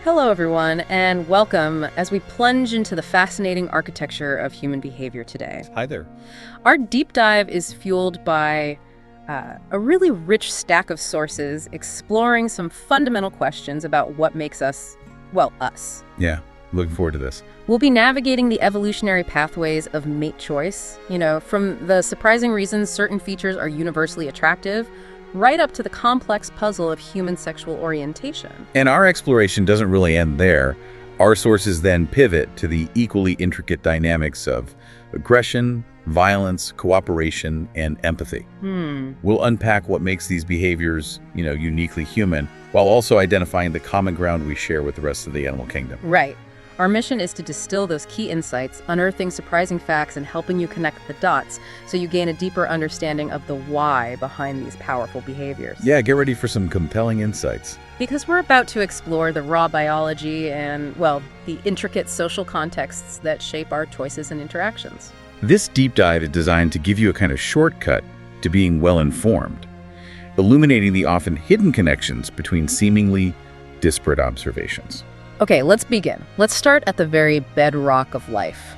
Hello, everyone, and welcome as we plunge into the fascinating architecture of human behavior today. Hi there. Our deep dive is fueled by a really rich stack of sources exploring some fundamental questions about what makes us, well, us. Yeah, looking forward to this. We'll be navigating the evolutionary pathways of mate choice, from the surprising reasons certain features are universally attractive, right up to the complex puzzle of human sexual orientation. And our exploration doesn't really end there. Our sources then pivot to the equally intricate dynamics of aggression, violence, cooperation, and empathy. We'll unpack what makes these behaviors, uniquely human, while also identifying the common ground we share with the rest of the animal kingdom. Right. Our mission is to distill those key insights, unearthing surprising facts, and helping you connect the dots so you gain a deeper understanding of the why behind these powerful behaviors. Yeah, get ready for some compelling insights. Because we're about to explore the raw biology and, the intricate social contexts that shape our choices and interactions. This deep dive is designed to give you a kind of shortcut to being well-informed, illuminating the often hidden connections between seemingly disparate observations. Okay, let's begin. Let's start at the very bedrock of life,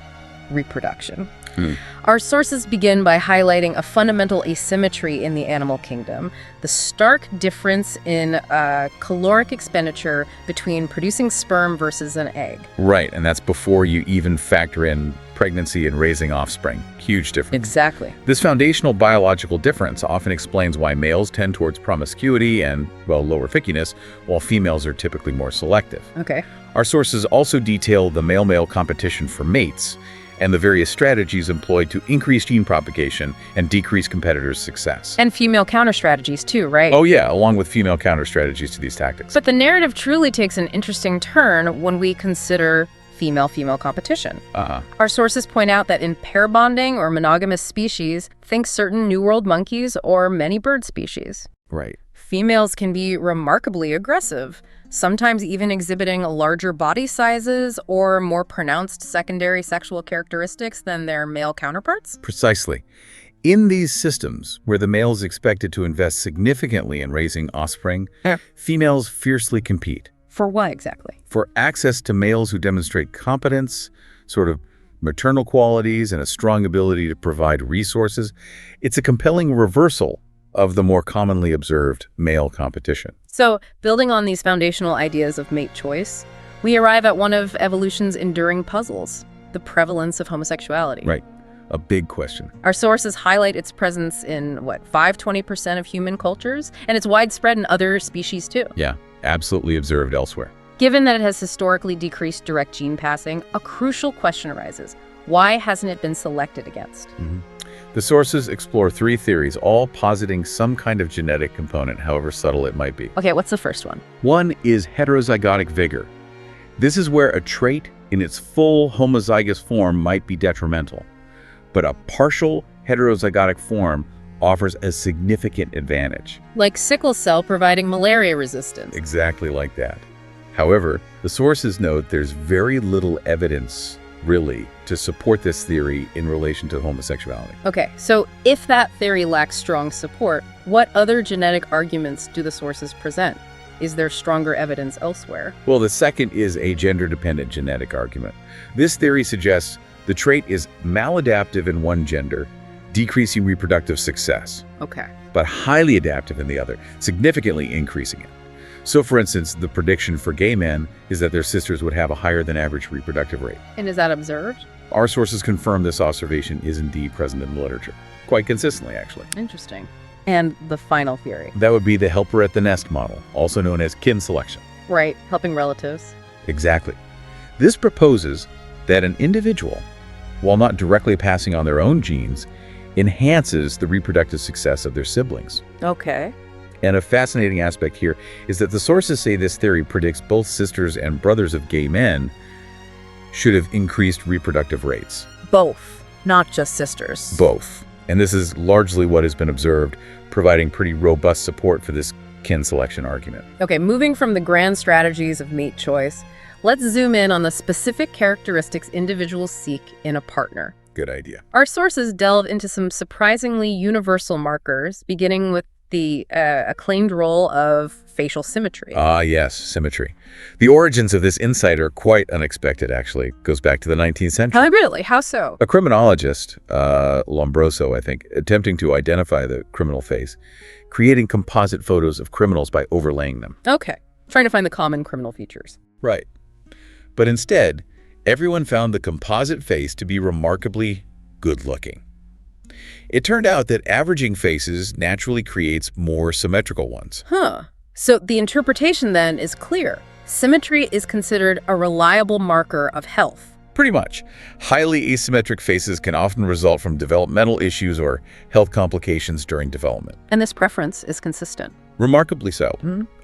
reproduction. Our sources begin by highlighting a fundamental asymmetry in the animal kingdom, the stark difference in caloric expenditure between producing sperm versus an egg. Right, and that's before you even factor in pregnancy and raising offspring. Huge difference. Exactly. This foundational biological difference often explains why males tend towards promiscuity and, lower fickiness, while females are typically more selective. Okay. Our sources also detail the male-male competition for mates and the various strategies employed to increase gene propagation and decrease competitors' success. And female counter strategies too, right? Oh yeah, along with female counter strategies to these tactics. But the narrative truly takes an interesting turn when we consider female-female competition. Our sources point out that in pair bonding or monogamous species, think certain New World monkeys or many bird species. Right. Females can be remarkably aggressive, sometimes even exhibiting larger body sizes or more pronounced secondary sexual characteristics than their male counterparts. Precisely. In these systems, where the male is expected to invest significantly in raising offspring, females fiercely compete. For what exactly? For access to males who demonstrate competence, sort of maternal qualities, and a strong ability to provide resources. It's a compelling reversal of the more commonly observed male competition. So, building on these foundational ideas of mate choice, we arrive at one of evolution's enduring puzzles, the prevalence of homosexuality. Right. A big question. Our sources highlight its presence in, 5–20% of human cultures, and it's widespread in other species too. Yeah, absolutely observed elsewhere. Given that it has historically decreased direct gene passing, a crucial question arises. Why hasn't it been selected against? The sources explore three theories, all positing some kind of genetic component, however subtle it might be. Okay, what's the first one? One is heterozygotic vigor. This is where a trait in its full homozygous form might be detrimental, but a partial heterozygotic form offers a significant advantage. Like sickle cell providing malaria resistance. Exactly like that. However, the sources note there's very little evidence really to support this theory in relation to homosexuality. Okay, so if that theory lacks strong support, what other genetic arguments do the sources present? Is there stronger evidence elsewhere? Well, the second is a gender-dependent genetic argument. This theory suggests the trait is maladaptive in one gender, decreasing reproductive success, Okay. but highly adaptive in the other, significantly increasing it. So, for instance, the prediction for gay men is that their sisters would have a higher than average reproductive rate. And is that observed? Our sources confirm this observation is indeed present in the literature. Quite consistently, actually. Interesting. And the final theory. That would be the helper at the nest model, also known as kin selection. Right, helping relatives. Exactly. This proposes that an individual, while not directly passing on their own genes, enhances the reproductive success of their siblings. Okay. And a fascinating aspect here is that the sources say this theory predicts both sisters and brothers of gay men should have increased reproductive rates. Both, not just sisters. Both. And this is largely what has been observed, providing pretty robust support for this kin selection argument. Okay, moving from the grand strategies of mate choice, let's zoom in on the specific characteristics individuals seek in a partner. Good idea. Our sources delve into some surprisingly universal markers, beginning with the acclaimed role of facial symmetry. Ah, yes, symmetry. The origins of this insight are quite unexpected, actually. It goes back to the 19th century. Oh, really? How so? A criminologist, Lombroso, I think, attempting to identify the criminal face, creating composite photos of criminals by overlaying them. Okay. Trying to find the common criminal features. Right. But instead, everyone found the composite face to be remarkably good-looking. It turned out that averaging faces naturally creates more symmetrical ones. Huh. So the interpretation then is clear. Symmetry is considered a reliable marker of health. Pretty much. Highly asymmetric faces can often result from developmental issues or health complications during development. And this preference is consistent. Remarkably so,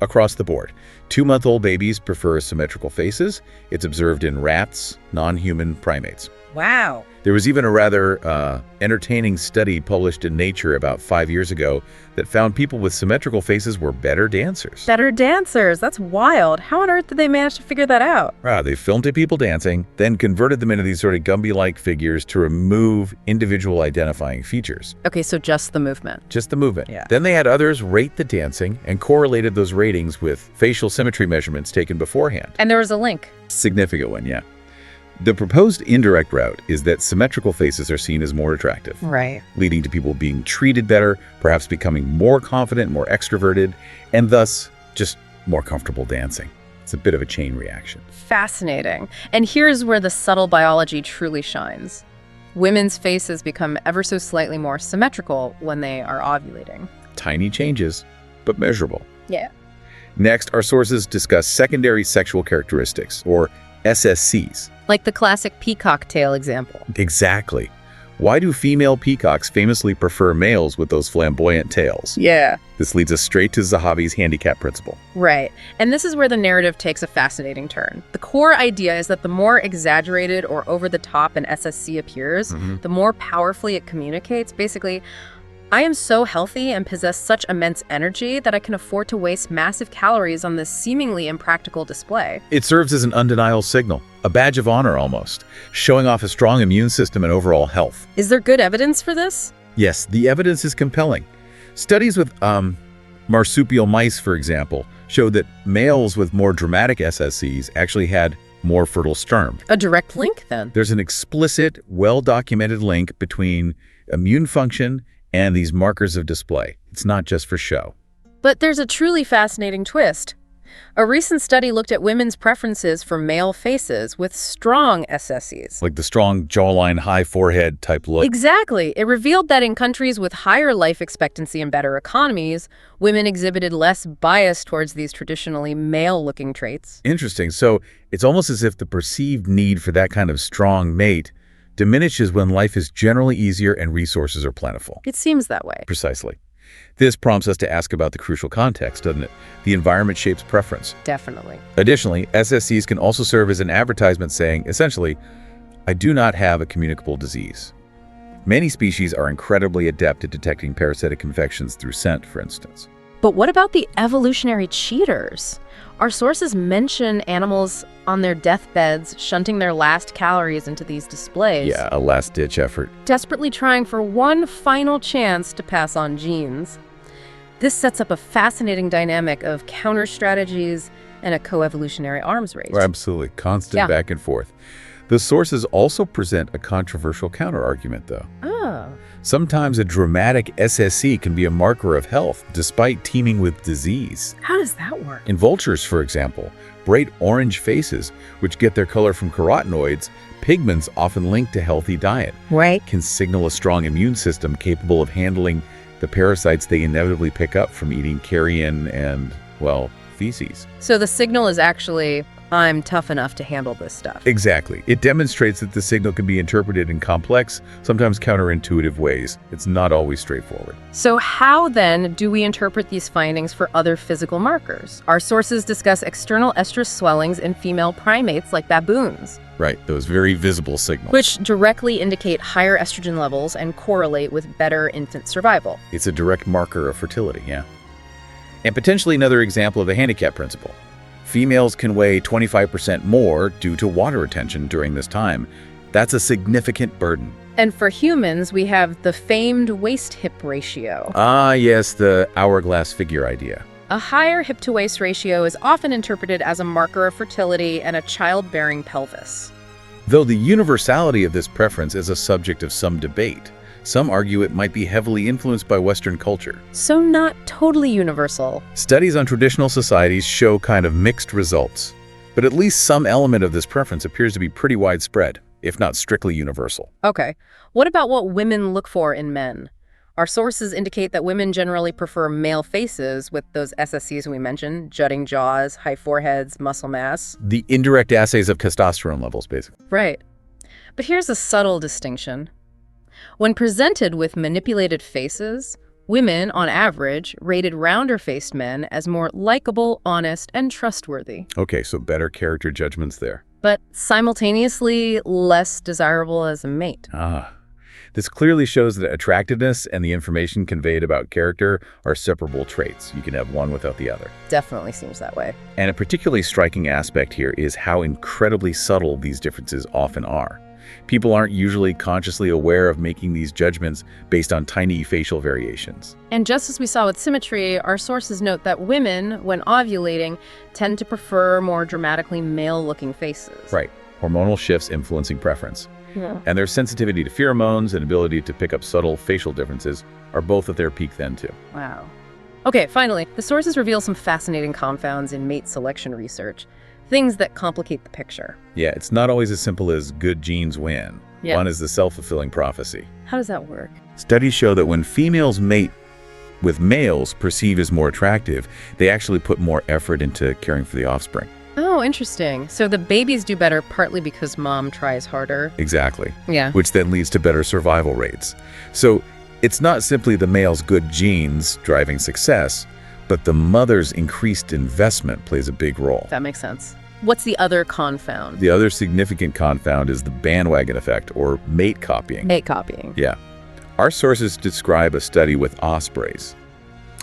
across the board. 2-month-old babies prefer symmetrical faces. It's observed in rats, non-human primates. Wow. There was even a rather entertaining study published in Nature about 5 years ago that found people with symmetrical faces were better dancers. Better dancers. That's wild. How on earth did they manage to figure that out? They filmed people dancing, then converted them into these sort of Gumby-like figures to remove individual identifying features. Okay, so just the movement. Just the movement. Yeah. Then they had others rate the dancing and correlated those ratings with facial symmetry measurements taken beforehand. And there was a link. Significant one, yeah. The proposed indirect route is that symmetrical faces are seen as more attractive, Right. leading to people being treated better, perhaps becoming more confident, more extroverted, and thus just more comfortable dancing. It's a bit of a chain reaction. Fascinating. And here's where the subtle biology truly shines. Women's faces become ever so slightly more symmetrical when they are ovulating. Tiny changes, but measurable. Yeah. Next, our sources discuss secondary sexual characteristics, or SSCs. Like the classic peacock tail example. Exactly. Why do female peacocks famously prefer males with those flamboyant tails? Yeah. This leads us straight to Zahavi's handicap principle. Right. And this is where the narrative takes a fascinating turn. The core idea is that the more exaggerated or over-the-top an SSC appears, the more powerfully it communicates. Basically, I am so healthy and possess such immense energy that I can afford to waste massive calories on this seemingly impractical display. It serves as an undeniable signal, a badge of honor almost, showing off a strong immune system and overall health. Is there good evidence for this? Yes, the evidence is compelling. Studies with marsupial mice, for example, showed that males with more dramatic SSCs actually had more fertile sperm. A direct link, then? There's an explicit, well-documented link between immune function and these markers of display. It's not just for show. But there's a truly fascinating twist. A recent study looked at women's preferences for male faces with strong SSCs. Like the strong jawline, high forehead type look. Exactly. It revealed that in countries with higher life expectancy and better economies, women exhibited less bias towards these traditionally male-looking traits. Interesting. So it's almost as if the perceived need for that kind of strong mate diminishes when life is generally easier and resources are plentiful. It seems that way. Precisely. This prompts us to ask about the crucial context, doesn't it? The environment shapes preference. Definitely. Additionally, SSCs can also serve as an advertisement saying, essentially, I do not have a communicable disease. Many species are incredibly adept at detecting parasitic infections through scent, for instance. But what about the evolutionary cheaters? Our sources mention animals on their deathbeds shunting their last calories into these displays. Yeah, a last-ditch effort. Desperately trying for one final chance to pass on genes. This sets up a fascinating dynamic of counter strategies and a co-evolutionary arms race. Absolutely. Constant back and forth. The sources also present a controversial counterargument, though. Oh. Sometimes a dramatic SSC can be a marker of health, despite teeming with disease. How does that work? In vultures, for example, bright orange faces, which get their color from carotenoids, pigments often linked to healthy diet, Right. can signal a strong immune system capable of handling the parasites they inevitably pick up from eating carrion and, well, feces. So the signal is actually, I'm tough enough to handle this stuff. Exactly. It demonstrates that the signal can be interpreted in complex, sometimes counterintuitive ways. It's not always straightforward. So how then do we interpret these findings for other physical markers? Our sources discuss external estrous swellings in female primates like baboons, Right, those very visible signals. which directly indicate higher estrogen levels and correlate with better infant survival. It's a direct marker of fertility, yeah. And potentially another example of the handicap principle. Females can weigh 25% more due to water retention during this time, That's a significant burden. And for humans, we have the famed waist-hip ratio. Ah, yes, the hourglass figure idea. A higher hip-to-waist ratio is often interpreted as a marker of fertility and a childbearing pelvis. Though the universality of this preference is a subject of some debate, some argue it might be heavily influenced by Western culture. So not totally universal. Studies on traditional societies show kind of mixed results, but at least some element of this preference appears to be pretty widespread, if not strictly universal. Okay. What about what women look for in men? Our sources indicate that women generally prefer male faces with those SSCs we mentioned, jutting jaws, high foreheads, muscle mass. The indirect assays of testosterone levels, basically. Right. But here's a subtle distinction. When presented with manipulated faces, women, on average, rated rounder-faced men as more likable, honest, and trustworthy. Okay, so better character judgments there. But simultaneously less desirable as a mate. This clearly shows that attractiveness and the information conveyed about character are separable traits. You can have one without the other. Definitely seems that way. And a particularly striking aspect here is how incredibly subtle these differences often are. People aren't usually consciously aware of making these judgments based on tiny facial variations. And just as we saw with symmetry, our sources note that women, when ovulating, tend to prefer more dramatically male-looking faces. Right. Hormonal shifts influencing preference. Yeah. And their sensitivity to pheromones and ability to pick up subtle facial differences are both at their peak then, too. Wow. Okay, finally, the sources reveal some fascinating confounds in mate selection research, things that complicate the picture. Yeah, it's not always as simple as good genes win. Yeah. One is the self-fulfilling prophecy. How does that work? Studies show that when females mate with males perceived as more attractive, they actually put more effort into caring for the offspring. Oh, interesting. So the babies do better partly because mom tries harder. Exactly. Yeah. Which then leads to better survival rates. So it's not simply the male's good genes driving success, but the mother's increased investment plays a big role. That makes sense. What's the other confound? The other significant confound is the bandwagon effect, or mate copying. Mate copying. Yeah. Our sources describe a study with ospreys.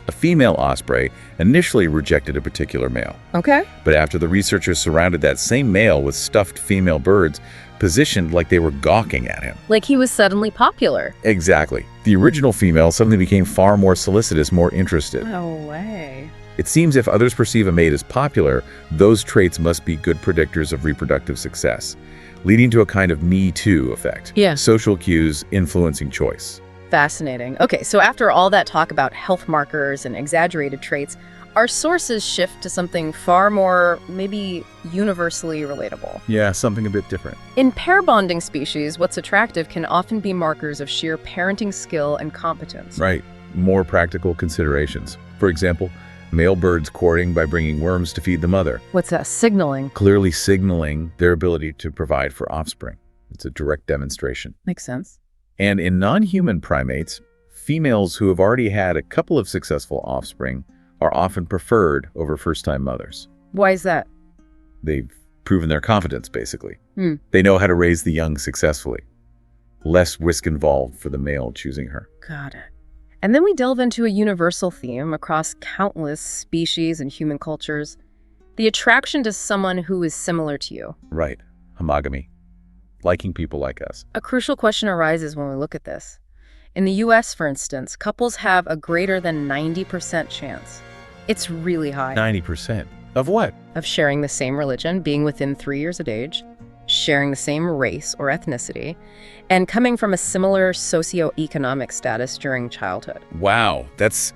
A female osprey initially rejected a particular male. Okay. But after the researchers surrounded that same male with stuffed female birds, positioned like they were gawking at him. Like he was suddenly popular. Exactly. The original female suddenly became far more solicitous, more interested. No way. It seems if others perceive a mate as popular, those traits must be good predictors of reproductive success, leading to a kind of Me Too effect. Yeah. Social cues influencing choice. Fascinating. Okay, so after all that talk about health markers and exaggerated traits, our sources shift to something far more, maybe universally relatable. Yeah, something a bit different. In pair bonding species, what's attractive can often be markers of sheer parenting skill and competence. Right. More practical considerations. For example, male birds courting by bringing worms to feed the mother. What's that? Signaling. Clearly signaling their ability to provide for offspring. It's a direct demonstration. Makes sense. And in non-human primates, females who have already had a couple of successful offspring are often preferred over first-time mothers. Why is that? They've proven their competence, basically. They know how to raise the young successfully. Less risk involved for the male choosing her. Got it. And then we delve into a universal theme across countless species and human cultures: the attraction to someone who is similar to you. Right. Homogamy. Liking people like us. A crucial question arises when we look at this. In the US, for instance, couples have a greater than 90% chance. It's really high. 90%. Of what? Of sharing the same religion, being within 3 years of age, sharing the same race or ethnicity, and coming from a similar socioeconomic status during childhood. Wow, that's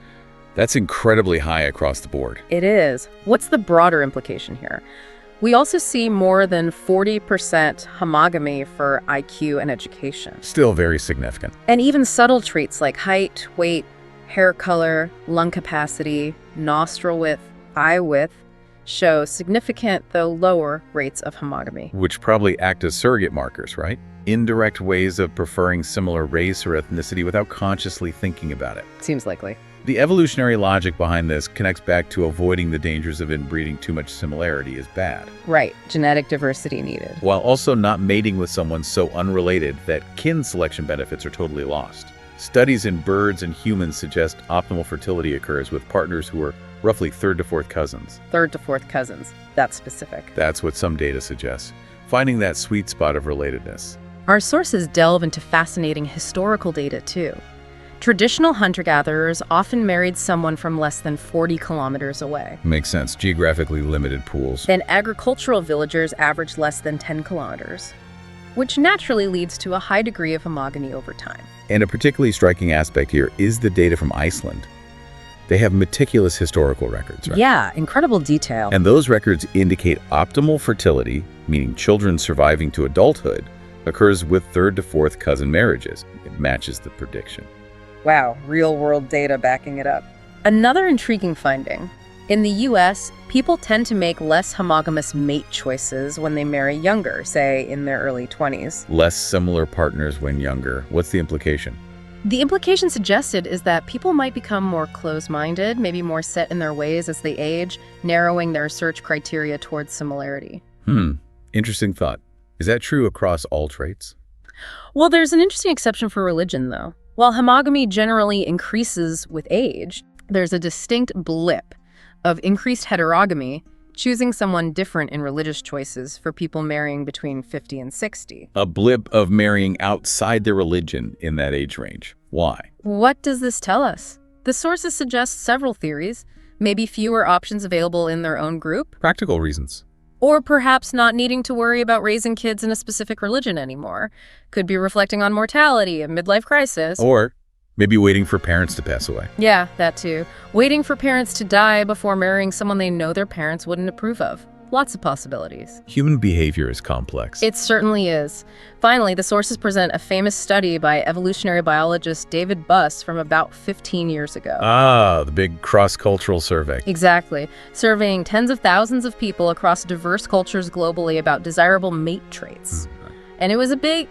incredibly high across the board. It is. What's the broader implication here? We also see more than 40% homogamy for IQ and education. Still very significant. And even subtle traits like height, weight, hair color, lung capacity, nostril width, eye width show significant, though lower, rates of homogamy. Which probably act as surrogate markers, right? Indirect ways of preferring similar race or ethnicity without consciously thinking about it. Seems likely. The evolutionary logic behind this connects back to avoiding the dangers of inbreeding too much similarity is bad. Right, genetic diversity needed. While also not mating with someone so unrelated that kin selection benefits are totally lost. Studies in birds and humans suggest optimal fertility occurs with partners who are roughly third to fourth cousins. Third to fourth cousins. That's specific. That's what some data suggests. Finding that sweet spot of relatedness. Our sources delve into fascinating historical data, too. Traditional hunter-gatherers often married someone from less than 40 kilometers away. Makes sense. Geographically limited pools. And agricultural villagers averaged less than 10 kilometers, which naturally leads to a high degree of homogamy over time. And a particularly striking aspect here is the data from Iceland. They have meticulous historical records, right? Yeah, incredible detail. And those records indicate optimal fertility, meaning children surviving to adulthood, occurs with third to fourth cousin marriages. It matches the prediction. Wow, real-world data backing it up. Another intriguing finding. In the U.S., people tend to make less homogamous mate choices when they marry younger, say in their early 20s. Less similar partners when younger. What's the implication? The implication suggested is that people might become more close-minded, maybe more set in their ways as they age, narrowing their search criteria towards similarity. Interesting thought. Is that true across all traits? Well, there's an interesting exception for religion, though. While homogamy generally increases with age, there's a distinct blip of increased heterogamy, choosing someone different in religious choices for people marrying between 50 and 60. A blip of marrying outside their religion in that age range. Why? What does this tell us? The sources suggest several theories, maybe fewer options available in their own group, Practical reasons. or perhaps not needing to worry about raising kids in a specific religion anymore. Could be reflecting on mortality, a midlife crisis. Or maybe waiting for parents to pass away. Yeah, that too. Waiting for parents to die before marrying someone they know their parents wouldn't approve of. Lots of possibilities. Human behavior is complex. It certainly is. Finally, the sources present a famous study by evolutionary biologist David Buss from about 15 years ago. The big cross-cultural survey. Exactly. Surveying tens of thousands of people across diverse cultures globally about desirable mate traits. And it was a bit,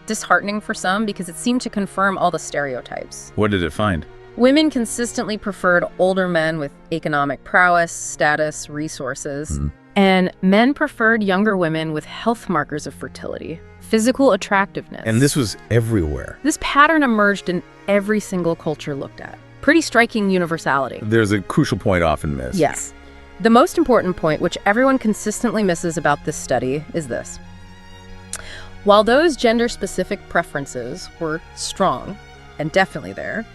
disheartening for some because it seemed to confirm all the stereotypes. What did it find? Women consistently preferred older men with economic prowess, status, resources. And men preferred younger women with health markers of fertility, physical attractiveness. And this was everywhere. This pattern emerged in every single culture looked at. Pretty striking universality. There's a crucial point often missed. Yes. The most important point, which everyone consistently misses about this study, is this. While those gender-specific preferences were strong, and definitely there,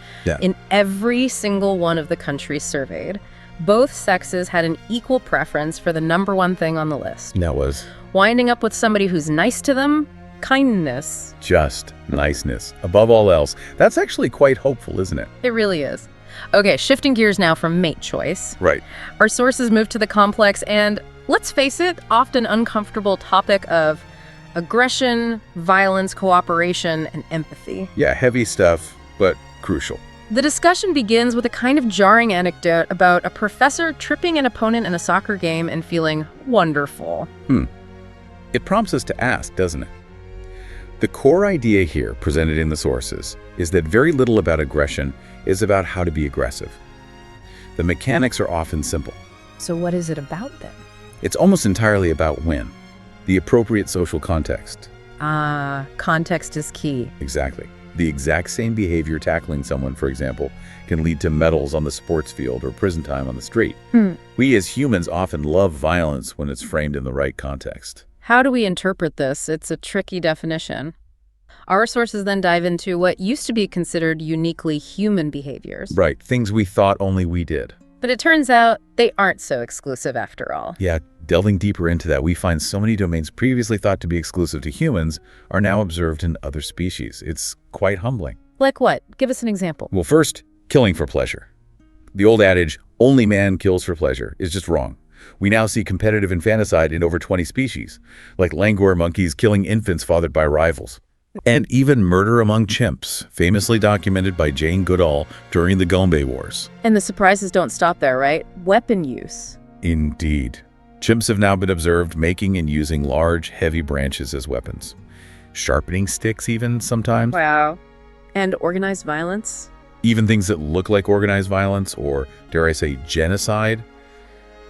in every single one of the countries surveyed, both sexes had an equal preference for the number one thing on the list. And that was? Winding up with somebody who's nice to them, kindness. Just niceness. Above all else. That's actually quite hopeful, isn't it? It really is. Okay, shifting gears now from mate choice. Right. Our sources move to the complex and, let's face it, often uncomfortable topic of aggression, violence, cooperation, and empathy. Yeah, heavy stuff, but crucial. The discussion begins with a kind of jarring anecdote about a professor tripping an opponent in a soccer game and feeling wonderful. It prompts us to ask, doesn't it? The core idea here, presented in the sources, is that very little about aggression is about how to be aggressive. The mechanics are often simple. So what is it about then? It's almost entirely about when. The appropriate social context. Context is key. Exactly. The exact same behavior tackling someone, for example, can lead to medals on the sports field or prison time on the street. We as humans often love violence when it's framed in the right context. How do we interpret this? It's a tricky definition. Our sources then dive into what used to be considered uniquely human behaviors. Right, things we thought only we did. But it turns out they aren't so exclusive after all. Yeah, delving deeper into that, we find so many domains previously thought to be exclusive to humans are now observed in other species. It's quite humbling. Like what? Give us an example. Well, first, killing for pleasure. The old adage, only man kills for pleasure, is just wrong. We now see competitive infanticide in over 20 species, like langur monkeys killing infants fathered by rivals. And even murder among chimps, famously documented by Jane Goodall during the Gombe Wars. And the surprises don't stop there, right? Weapon use. Indeed. Chimps have now been observed making and using large, heavy branches as weapons. Sharpening sticks even sometimes. Wow. And organized violence? Even things that look like organized violence or, dare I say, genocide.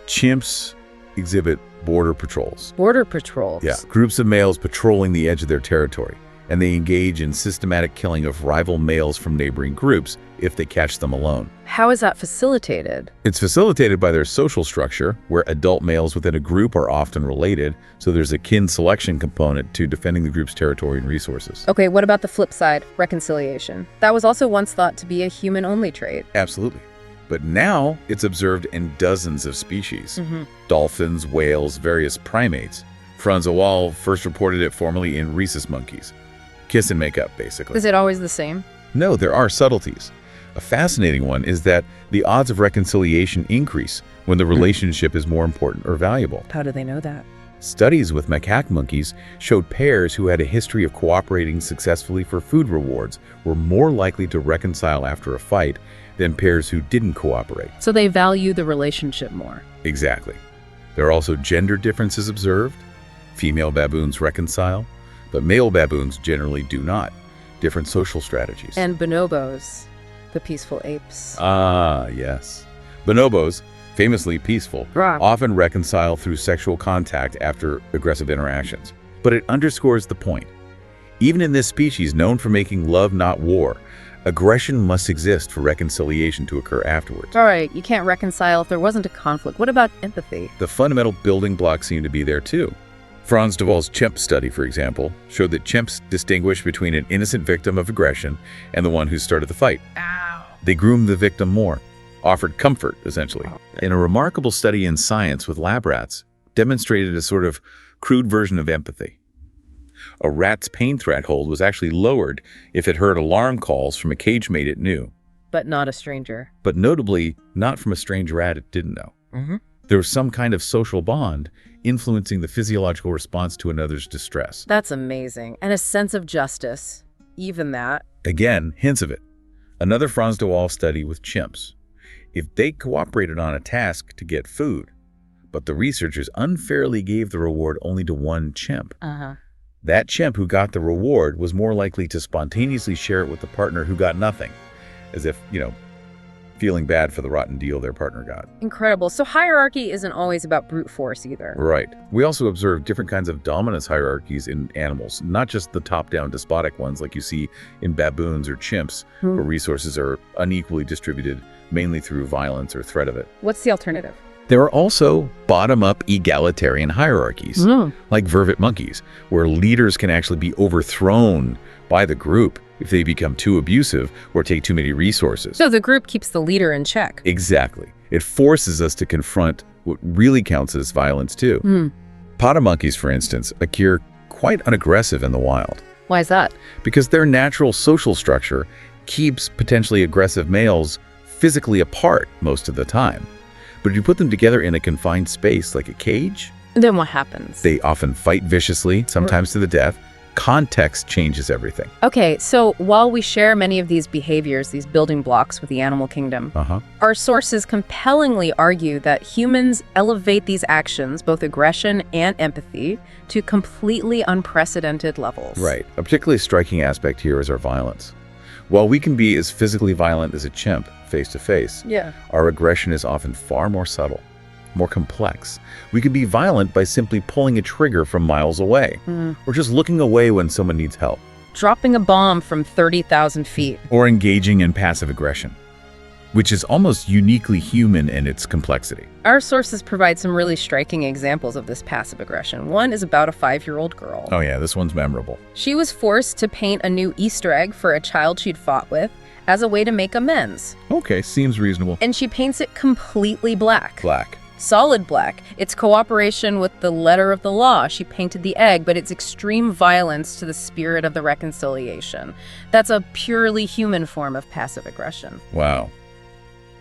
Chimps exhibit border patrols. Border patrols? Yeah, groups of males patrolling the edge of their territory. and they engage in systematic killing of rival males from neighboring groups if they catch them alone. How is that facilitated? It's facilitated by their social structure, where adult males within a group are often related, so there's a kin selection component to defending the group's territory and resources. Okay, what about the flip side, reconciliation? That was also once thought to be a human-only trait. Absolutely. But now it's observed in dozens of species. Dolphins, whales, various primates. Franz Owal first reported it formally in rhesus monkeys. Kiss and make up, basically. Is it always the same? No, there are subtleties. A fascinating one is that the odds of reconciliation increase when the relationship is more important or valuable. How do they know that? Studies with macaque monkeys showed pairs who had a history of cooperating successfully for food rewards were more likely to reconcile after a fight than pairs who didn't cooperate. So they value the relationship more. Exactly. There are also gender differences observed. Female baboons reconcile, but male baboons generally do not. Different social strategies. And bonobos, the peaceful apes. Ah, yes. Bonobos, famously peaceful, Right. often reconcile through sexual contact after aggressive interactions. But it underscores the point. Even in this species known for making love not war, aggression must exist for reconciliation to occur afterwards. All right, you can't reconcile if there wasn't a conflict. What about empathy? The fundamental building blocks seem to be there too. Franz de Waal's chimp study, for example, showed that chimps distinguish between an innocent victim of aggression and the one who started the fight. Ow. They groomed the victim more, offered comfort, essentially. In a remarkable study in Science with lab rats, demonstrated a sort of crude version of empathy. A rat's pain threshold was actually lowered if it heard alarm calls from a cage mate it knew, But not a stranger. but notably not from a strange rat it didn't know. There was some kind of social bond influencing the physiological response to another's distress. That's amazing. And a sense of justice. Even that. Again, hints of it. Another Franz de Waal study with chimps. If they cooperated on a task to get food, but the researchers unfairly gave the reward only to one chimp, that chimp who got the reward was more likely to spontaneously share it with the partner who got nothing, as if, feeling bad for the rotten deal their partner got. Incredible. So hierarchy isn't always about brute force either. Right. We also observe different kinds of dominance hierarchies in animals, not just the top-down despotic ones like you see in baboons or chimps, where resources are unequally distributed, mainly through violence or threat of it. What's the alternative? There are also bottom-up egalitarian hierarchies, like vervet monkeys, where leaders can actually be overthrown by the group if they become too abusive or take too many resources. So the group keeps the leader in check. Exactly. It forces us to confront what really counts as violence too. Potter monkeys, for instance, appear quite unaggressive in the wild Why is that? because their natural social structure keeps potentially aggressive males physically apart most of the time. But if you put them together in a confined space like a cage, Then what happens? they often fight viciously, sometimes to the death. Context changes everything. Okay, so while we share many of these behaviors, these building blocks with the animal kingdom, our sources compellingly argue that humans elevate these actions, both aggression and empathy, to completely unprecedented levels. Right. A particularly striking aspect here is our violence. While we can be as physically violent as a chimp face to face, our aggression is often far more subtle, more complex. We can be violent by simply pulling a trigger from miles away, or just looking away when someone needs help, Dropping a bomb from 30,000 feet. or engaging in passive aggression, which is almost uniquely human in its complexity. Our sources provide some really striking examples of this passive aggression. One is about a 5-year-old girl. Oh yeah, this one's memorable. She was forced to paint a new Easter egg for a child she'd fought with as a way to make amends. Okay, seems reasonable. And she paints it completely black. Black. Solid black. It's cooperation with the letter of the law. She painted the egg, but it's extreme violence to the spirit of the reconciliation. That's a purely human form of passive aggression. Wow.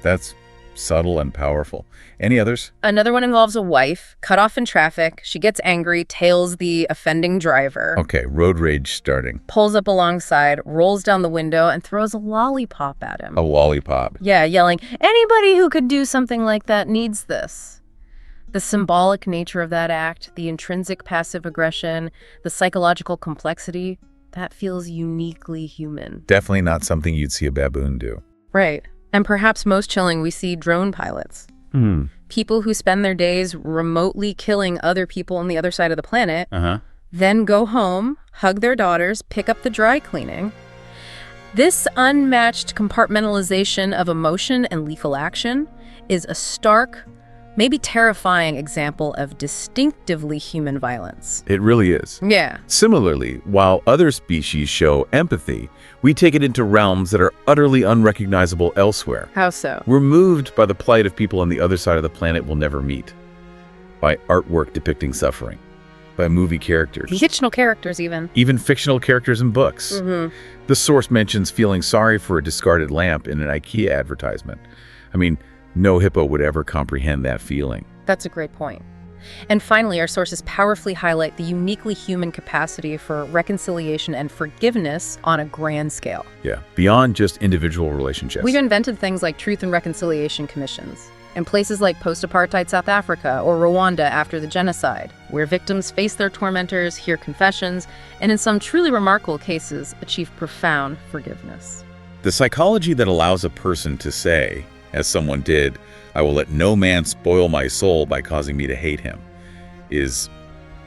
That's subtle and powerful. Any others? Another one involves a wife, cut off in traffic. She gets angry, tails the offending driver, Okay, road rage starting. pulls up alongside, rolls down the window, and throws a lollipop at him. A lollipop. Yeah, yelling, "Anybody who could do something like that needs this." The symbolic nature of that act, the intrinsic passive aggression, the psychological complexity, that feels uniquely human. Definitely not something you'd see a baboon do. Right. And perhaps most chilling, we see drone pilots. People who spend their days remotely killing other people on the other side of the planet, then go home, hug their daughters, pick up the dry cleaning. This unmatched compartmentalization of emotion and lethal action is a stark, maybe terrifying example of distinctively human violence. It really is. Yeah. Similarly, while other species show empathy, we take it into realms that are utterly unrecognizable elsewhere. How so? We're moved by the plight of people on the other side of the planet we'll never meet, by artwork depicting suffering, by movie characters. Fictional characters, even. Even fictional characters in books. The source mentions feeling sorry for a discarded lamp in an IKEA advertisement. I mean, no hippo would ever comprehend that feeling. That's a great point. And finally, our sources powerfully highlight the uniquely human capacity for reconciliation and forgiveness on a grand scale. Yeah, beyond just individual relationships. We've invented things like truth and reconciliation commissions in places like post-apartheid South Africa or Rwanda after the genocide, where victims face their tormentors, hear confessions, and in some truly remarkable cases, achieve profound forgiveness. The psychology that allows a person to say, as someone did, "I will let no man spoil my soul by causing me to hate him," is,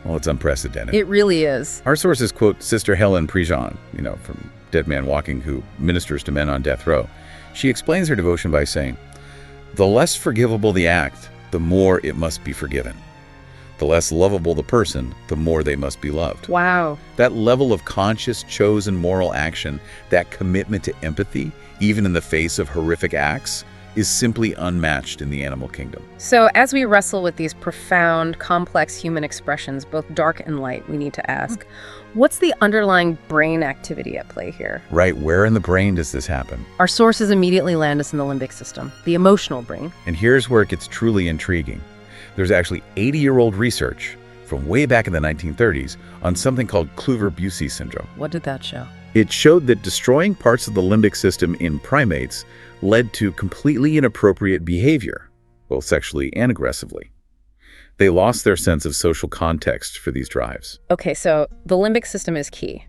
well, it's unprecedented. It really is. Our sources quote Sister Helen Prejean, from Dead Man Walking, who ministers to men on death row. She explains her devotion by saying, "The less forgivable the act, the more it must be forgiven. The less lovable the person, the more they must be loved." Wow. That level of conscious, chosen moral action, that commitment to empathy, even in the face of horrific acts, is simply unmatched in the animal kingdom. So as we wrestle with these profound, complex human expressions, both dark and light, we need to ask, what's the underlying brain activity at play here? Right, where in the brain does this happen? Our sources immediately land us in the limbic system, the emotional brain. And here's where it gets truly intriguing. There's actually 80-year-old research from way back in the 1930s on something called Kluver-Bucy syndrome. What did that show? It showed that destroying parts of the limbic system in primates led to completely inappropriate behavior, both sexually and aggressively. They lost their sense of social context for these drives. Okay, so the limbic system is key.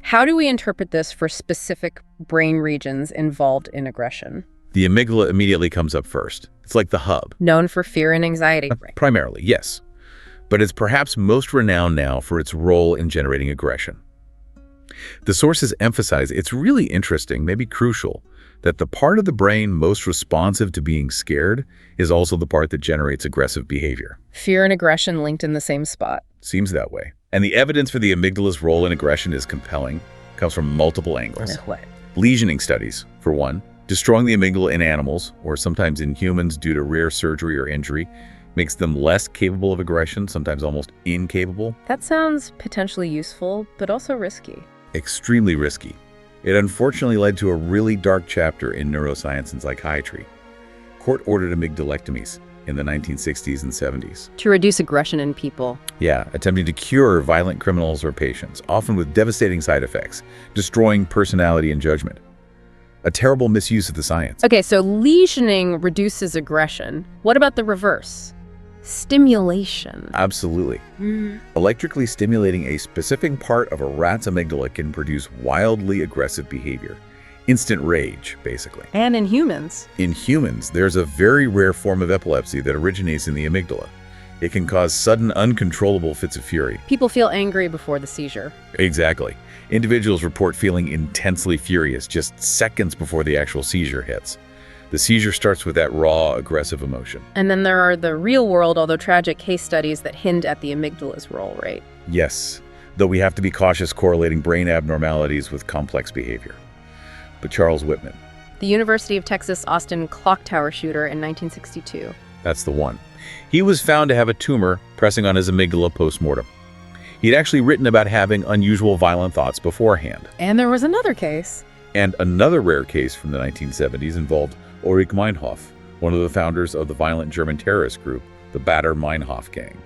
How do we interpret this for specific brain regions involved in aggression? The amygdala immediately comes up first. It's like the hub. Known for fear and anxiety. Primarily, yes. But it's perhaps most renowned now for its role in generating aggression. The sources emphasize it's really interesting, maybe crucial, that the part of the brain most responsive to being scared is also the part that generates aggressive behavior. Fear and aggression linked in the same spot. Seems that way. And the evidence for the amygdala's role in aggression is compelling, comes from multiple angles. What? Lesioning studies, for one. Destroying the amygdala in animals, or sometimes in humans due to rare surgery or injury, makes them less capable of aggression, sometimes almost incapable. That sounds potentially useful, but also risky. Extremely risky. It unfortunately led to a really dark chapter in neuroscience and psychiatry. Court-ordered amygdalectomies in the 1960s and 70s. To reduce aggression in people. Yeah, attempting to cure violent criminals or patients, often with devastating side effects, destroying personality and judgment. A terrible misuse of the science. Okay, so lesioning reduces aggression. What about the reverse? Stimulation. Absolutely. Electrically stimulating a specific part of a rat's amygdala can produce wildly aggressive behavior. Instant rage, basically. And in humans. In humans, there's a very rare form of epilepsy that originates in the amygdala. It can cause sudden, uncontrollable fits of fury. People feel angry before the seizure. Exactly. Individuals report feeling intensely furious just seconds before the actual seizure hits. The seizure starts with that raw, aggressive emotion. And then there are the real-world, although tragic, case studies that hint at the amygdala's role, right? Yes, though we have to be cautious correlating brain abnormalities with complex behavior. But Charles Whitman. The University of Texas Austin clock tower shooter in 1962. That's the one. He was found to have a tumor pressing on his amygdala post-mortem. He'd actually written about having unusual violent thoughts beforehand. And there was another case. And another rare case from the 1970s involved Ulrich Meinhof, one of the founders of the violent German terrorist group, the Baader-Meinhof gang.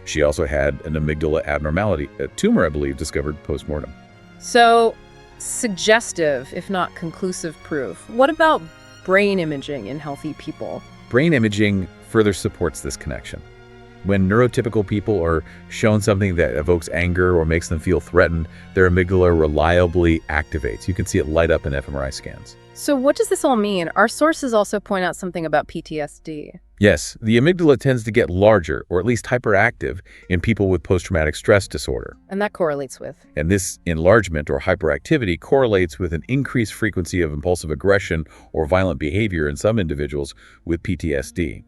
She also had an amygdala abnormality, a tumor, I believe, discovered post-mortem. So, suggestive, if not conclusive proof. What about brain imaging in healthy people? Brain imaging further supports this connection. When neurotypical people are shown something that evokes anger or makes them feel threatened, their amygdala reliably activates. You can see it light up in fMRI scans. So what does this all mean? Our sources also point out something about PTSD. Yes, the amygdala tends to get larger, or at least hyperactive, in people with post-traumatic stress disorder. And that correlates with? And this enlargement or hyperactivity correlates with an increased frequency of impulsive aggression or violent behavior in some individuals with PTSD.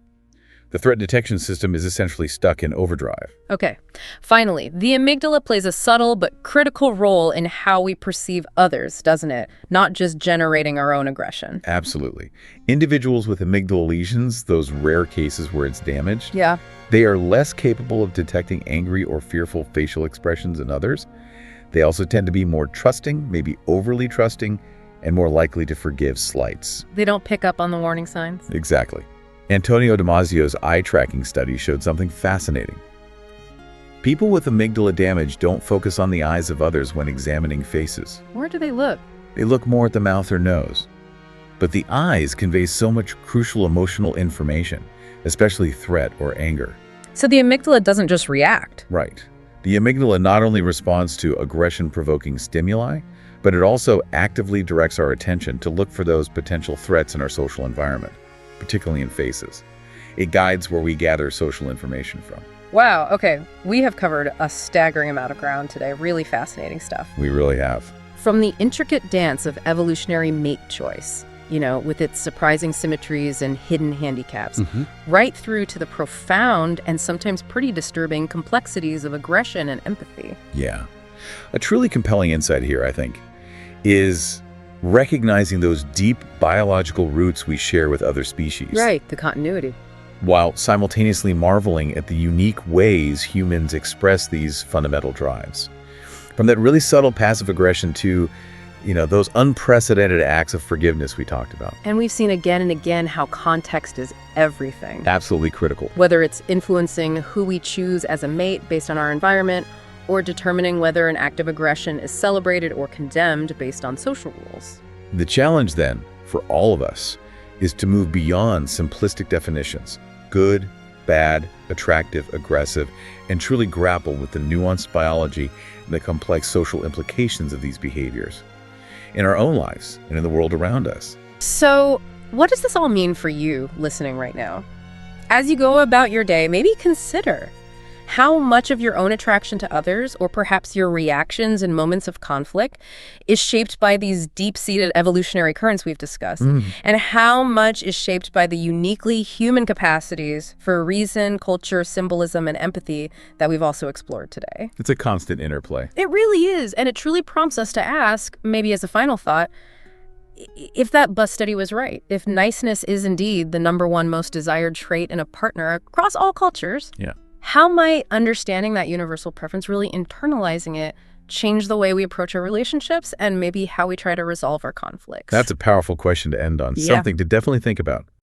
The threat detection system is essentially stuck in overdrive. Okay. Finally, the amygdala plays a subtle but critical role in how we perceive others, doesn't it? Not just generating our own aggression. Absolutely. Individuals with amygdala lesions, those rare cases where it's damaged, Yeah. they are less capable of detecting angry or fearful facial expressions in others. They also tend to be more trusting, maybe overly trusting, and more likely to forgive slights. They don't pick up on the warning signs? Exactly. Antonio Damasio's eye tracking study showed something fascinating. People with amygdala damage don't focus on the eyes of others when examining faces. Where do they look? They look more at the mouth or nose. But the eyes convey so much crucial emotional information, especially threat or anger. So the amygdala doesn't just react. Right. The amygdala not only responds to aggression-provoking stimuli, but it also actively directs our attention to look for those potential threats in our social environment, particularly in faces. It guides where we gather social information from. Wow, okay. We have covered a staggering amount of ground today. Really fascinating stuff. We really have. From the intricate dance of evolutionary mate choice, with its surprising symmetries and hidden handicaps, right through to the profound and sometimes pretty disturbing complexities of aggression and empathy. Yeah. A truly compelling insight here, I think, is recognizing those deep biological roots we share with other species. Right, the continuity. While simultaneously marveling at the unique ways humans express these fundamental drives. From that really subtle passive aggression to, those unprecedented acts of forgiveness we talked about. And we've seen again and again how context is everything. Absolutely critical. Whether it's influencing who we choose as a mate based on our environment, or determining whether an act of aggression is celebrated or condemned based on social rules. The challenge then, for all of us, is to move beyond simplistic definitions, good, bad, attractive, aggressive, and truly grapple with the nuanced biology and the complex social implications of these behaviors in our own lives and in the world around us. So, what does this all mean for you listening right now? As you go about your day, maybe consider how much of your own attraction to others, or perhaps your reactions in moments of conflict, is shaped by these deep-seated evolutionary currents we've discussed, and how much is shaped by the uniquely human capacities for reason, culture, symbolism, and empathy that we've also explored today. It's a constant interplay. It really is, and it truly prompts us to ask, maybe as a final thought, if that bus study was right, if niceness is indeed the #1 most desired trait in a partner across all cultures. Yeah. How might understanding that universal preference, really internalizing it, change the way we approach our relationships and maybe how we try to resolve our conflicts? That's a powerful question to end on. Yeah. Something to definitely think about.